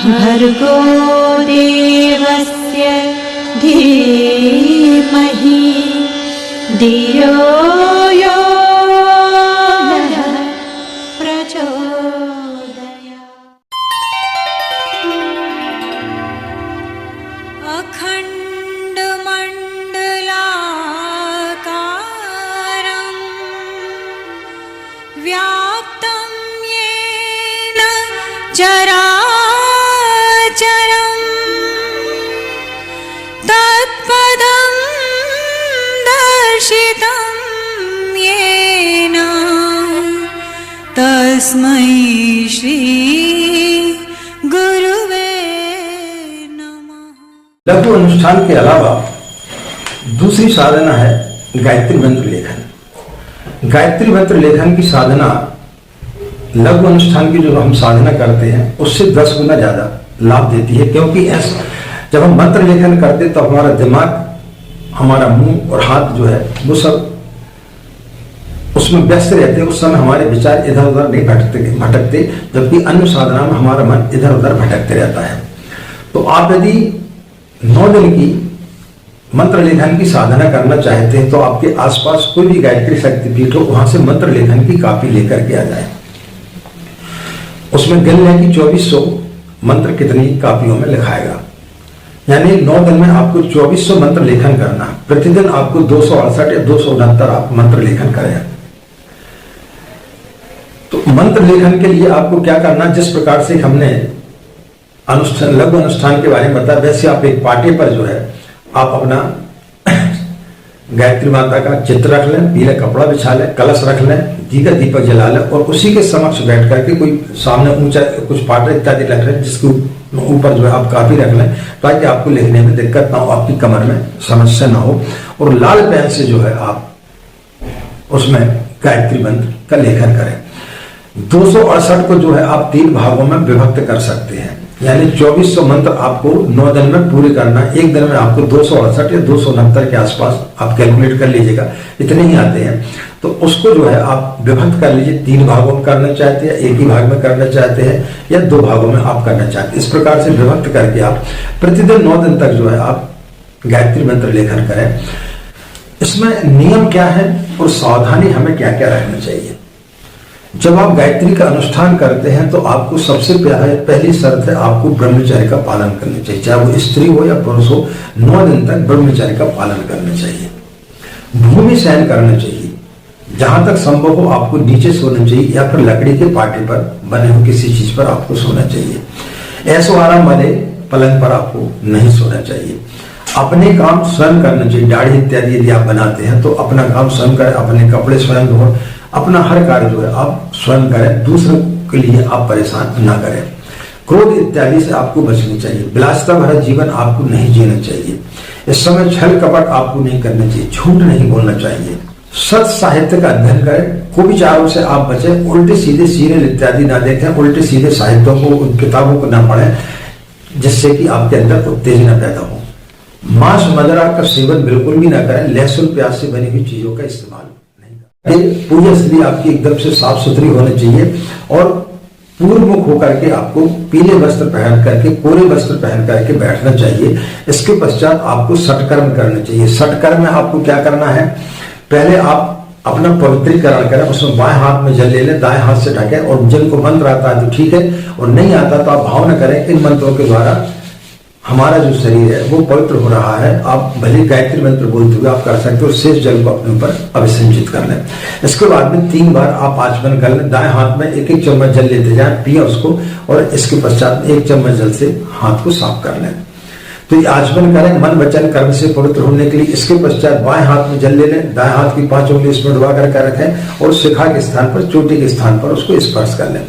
भर्गो देवस्य धीमहि धियो यो नः प्रचोदयात्। अखण्डमण्डलाकारं व्याप्तं येन चराचरं तत्पदं दर्शितं येन तस्मै श्री गुरुवे नमः। लघु अनुष्ठान के अलावा दूसरी साधना है गायत्री मंत्र लेखन। गायत्री मंत्र लेखन की साधना लघु अनुष्ठान की जो हम साधना करते हैं उससे 10 गुना ज्यादा लाभ देती है, क्योंकि जब हम मंत्र लेखन करते तो हमारा दिमाग, हमारा मुंह और हाथ जो है वो सब उसमें व्यस्त रहते हैं। उस समय हमारे विचार इधर उधर नहीं भटकते, जबकि अन्य साधना में हमारा मन इधर उधर भटकते रहता है। तो आप यदि 9 दिन की मंत्र लेखन की साधना करना चाहते हैं तो आपके आसपास कोई भी गायत्री शक्तिपीठ हो, वहां से मंत्र लेखन की कॉपी लेकर के आ जाए। उसमें गिन लें कि 2400 मंत्र कितनी कापियों में लिखाएगा, यानी 9 दिन में आपको 2400 मंत्र लेखन करना। प्रतिदिन आपको 268 या 269 आप मंत्र लेखन करें। तो मंत्र लेखन के लिए आपको क्या करना, जिस प्रकार से हमने लघु अनुष्ठान के बारे में बताया, वैसे आप एक पाटे पर जो है आप अपना गायत्री माता का चित्र रख लें, पीला कपड़ा बिछा लें, कलश रख लें, दीपक जला लें और उसी के समक्ष बैठ करके कोई सामने ऊंचा कुछ पाटे इत्यादि रख लें, जिसके ऊपर जो है आप कापी रख लें, ताकि आपको लिखने में दिक्कत ना हो, आपकी कमर में समस्या ना हो। और लाल पेन से जो है आप उसमें गायत्री मंत्र का लेखन करें। 268 को जो है आप 3 भागों में विभक्त कर सकते हैं, यानी 2400 मंत्र आपको 9 दिन में पूरे करना। एक दिन में आपको 268 या 269 के आसपास आप कैलकुलेट कर लीजिएगा, इतने ही आते हैं। तो उसको जो है आप विभक्त कर लीजिए, 3 भागों में करना चाहते हैं, एक ही भाग में करना चाहते हैं या 2 भागों में आप करना चाहते हैं। इस प्रकार से विभक्त करके आप प्रतिदिन 9 दिन तक जो है आप गायत्री मंत्र लेखन करें। इसमें नियम क्या है और सावधानी हमें क्या क्या रखना चाहिए। जब आप गायत्री का अनुष्ठान करते हैं तो आपको सबसे पहली शर्त है, आपको ब्रह्मचर्य का पालन करना चाहिए, चाहे वो स्त्री हो या पुरुष हो। 9 दिन तक ब्रह्मचर्य का पालन करना चाहिए। भूमि शयन करना चाहिए, जहां तक संभव हो आपको नीचे सोना चाहिए या फिर लकड़ी के पाटे पर बने हुए किसी चीज पर आपको सोना चाहिए। ऐसो आराम वाले पलंग पर आपको नहीं सोना चाहिए। अपने काम स्वयं करना चाहिए। दाढ़ी इत्यादि यदि आप बनाते हैं तो अपना काम स्वयं करें, अपने कपड़े स्वयं धोएं, अपना हर कार्य जो है आप स्वयं करें, दूसरों के लिए आप परेशान ना करें। क्रोध इत्यादि से आपको बचना चाहिए। विलासिता भरा जीवन आपको नहीं जीना चाहिए। इस समय छल कपट आपको नहीं करना चाहिए, झूठ नहीं बोलना चाहिए। सत साहित्य का अध्ययन करें, कुविचारों से आप बचें, उल्टे सीधे सीरियल इत्यादि ना देखें, उल्टे सीधे साहित्यों को, उन किताबों को ना पढ़ें जिससे कि आपके अंदर उत्तेजना पैदा हो। मांस मदिरा का सेवन बिल्कुल भी ना करें। लहसुन प्याज से बनी हुई चीजों का इस्तेमाल नहीं करें। पूजा स्थिति आपकी एकदम से साफ सुथरी होनी चाहिए और पूर्व मुख होकर के आपको पीले वस्त्र पहन करके, कोरे वस्त्र पहन करके बैठना चाहिए। इसके पश्चात आपको सटकर्म करना चाहिए। सटकर्म में आपको क्या करना है, पहले आप अपना पवित्रीकरण करें, उसमें बाएं हाथ में जल ले लें, दाएं हाथ से ढकें। और जिनको मंत्र आता है तो ठीक है, और नहीं आता तो आप भावना करें इन मंत्रों के द्वारा हमारा जो शरीर है वो पवित्र हो रहा है। आप भले गायत्री मंत्र बोलते हुए आप कर सकते हो। शेष जल को अपने ऊपर अभिसिंचित कर लें। इसके बाद में 3 बार आप आचमन कर लें। दाएं हाथ में 1-1 चम्मच जल लेते जाएं, पिए उसको, और इसके पश्चात 1 चम्मच जल से हाथ को साफ कर लें। तो ये आचमन करें मन वचन कर्म से पवित्र होने के लिए। इसके पश्चात बाएं हाथ में जल ले लें, दाएं हाथ की 5 उंगली इसमें डुबा कर रखें और शिखा के स्थान पर, चोटी के स्थान पर उसको स्पर्श कर लें।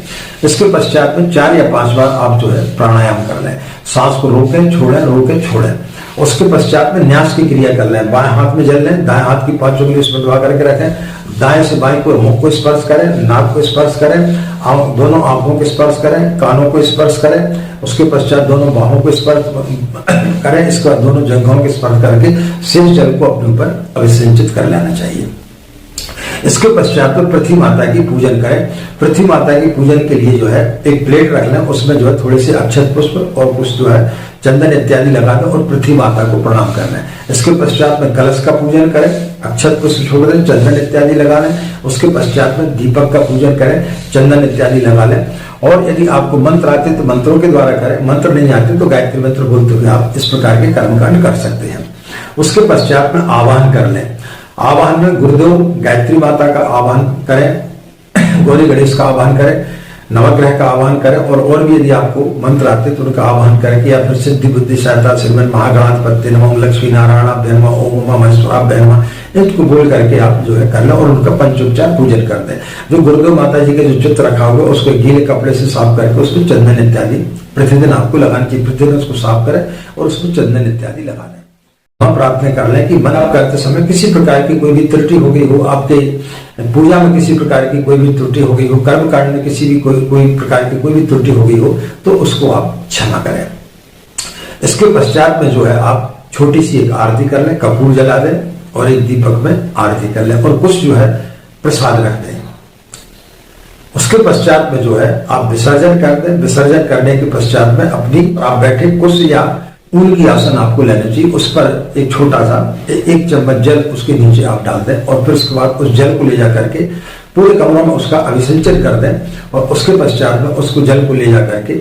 इसके पश्चात में 4 या 5 बार आप जो है प्राणायाम कर लें। सांस को रोकें, छोड़ें, रोकें, छोड़ें। उसके पश्चात में न्यास की क्रिया कर लें। बाएं हाथ में जल लें, दाएं हाथ की 5 उंगली इसमें डुबा करके रखें। दाएं से बाएं को मुख को स्पर्श करें, नाक को स्पर्श करें, दोनों आंखों को स्पर्श करें, कानों को स्पर्श करें। उसके पश्चात दोनों बाहों को स्पर्श करें। इसके बाद दोनों जंघों को स्पर्श करके शेष जल को अपने ऊपर अभिसिंचित कर लेना चाहिए। इसके पश्चात में पृथ्वी माता की पूजन करें। पृथ्वी माता की पूजन के लिए जो है एक प्लेट रख लें, उसमें जो है थोड़े से अक्षत पुष्प और कुछ जो है चंदन इत्यादि लगा दें और पृथ्वी माता को प्रणाम कर लें। इसके पश्चात में कलश का पूजन करें, अक्षत पुष्प छोड़ दें, चंदन इत्यादि लगा लें। उसके पश्चात में दीपक का पूजन करें, चंदन इत्यादि लगा लें। और यदि आपको मंत्र आते तो मंत्रों के द्वारा करें, मंत्र नहीं आते तो गायत्री मंत्र बोलते हुए आप इस प्रकार के कर्मकांड कर सकते हैं। उसके पश्चात में आवाहन कर लें। आवाहन में गुरुदेव गायत्री माता का आवाहन करें, गौरी गणेश का आवाहन करें, नवग्रह का आवाहन करें और भी यदि आपको मंत्र आते तो उनका आवाहन करें कि या फिर सिद्धि बुद्धि सहायता श्रीमन महागणाधिपति नमः, लक्ष्मी नारायणाभ्य नमः, ओम उमा महेश्वराभ्य नमः, इनको बोल करके आप जो है कर लें और उनका पंचोपचार पूजन कर दें। जो गुरुदेव माता जी के जो चित्र रखा होगा उसको गीले कपड़े से साफ करके उसको चंदन इत्यादि प्रतिदिन आपको लगाना चाहिए। प्रतिदिन उसको साफ करें और उसमें चंदन इत्यादि लगा दें। हम प्रार्थना कर लें कि मन आप करते समय किसी प्रकार की कोई भी त्रुटि हो गई हो, आपके पूजा में किसी प्रकार की कोई भी त्रुटि हो गई हो, कर्म कांड में किसी भी कोई प्रकार की कोई भी त्रुटि हो गई हो तो उसको आप क्षमा करें। इसके पश्चात में जो है आप छोटी सी एक आरती कर लें, कपूर जला दें और एक दीपक में आरती कर लें और कुछ जो है प्रसाद रख दें। उसके पश्चात में जो है आप विसर्जन कर दें। विसर्जन करने के पश्चात में अपनी आप बैठे कुश या ऊन की आसन आपको लेना चाहिए, उस पर एक छोटा सा 1 चम्मच जल उसके नीचे आप डाल दें और फिर उसके बाद उस जल को ले जा करके पूरे कमरों में उसका अभिसिंचन कर दें और उसके पश्चात में उसको जल को ले जा करके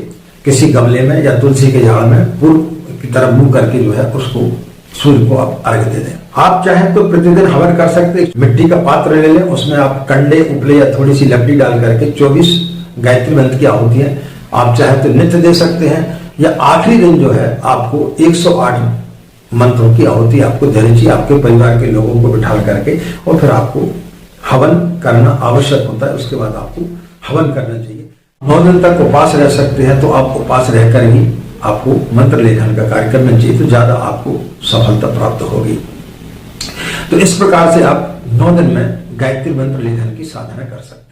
किसी गमले में या तुलसी के झाड़ में पूर्व की तरफ मुंह करके जो है उसको सूर्य को आप अर्घ्य दे दें। आप चाहें तो प्रतिदिन हवन कर सकते हैं। मिट्टी का पात्र ले लें, उसमें आप कंडे उपले या थोड़ी सी लकड़ी डाल करके 24 गायत्री मंत्र की आहुतियां आप चाहें तो नित्य दे सकते हैं या आखिरी दिन जो है आपको 108 मंत्रों की आहुति आपको देनी चाहिए आपके परिवार के लोगों को बिठा करके और फिर आपको हवन करना आवश्यक होता है। उसके बाद आपको हवन करना चाहिए। 9 दिन तक उपवास रह सकते हैं तो आप उपवास रहकर ही आपको मंत्र लेखन का कार्य करना चाहिए तो ज्यादा आपको सफलता प्राप्त होगी। तो इस प्रकार से आप 9 दिन में गायत्री मंत्र लेखन की साधना कर सकते हैं।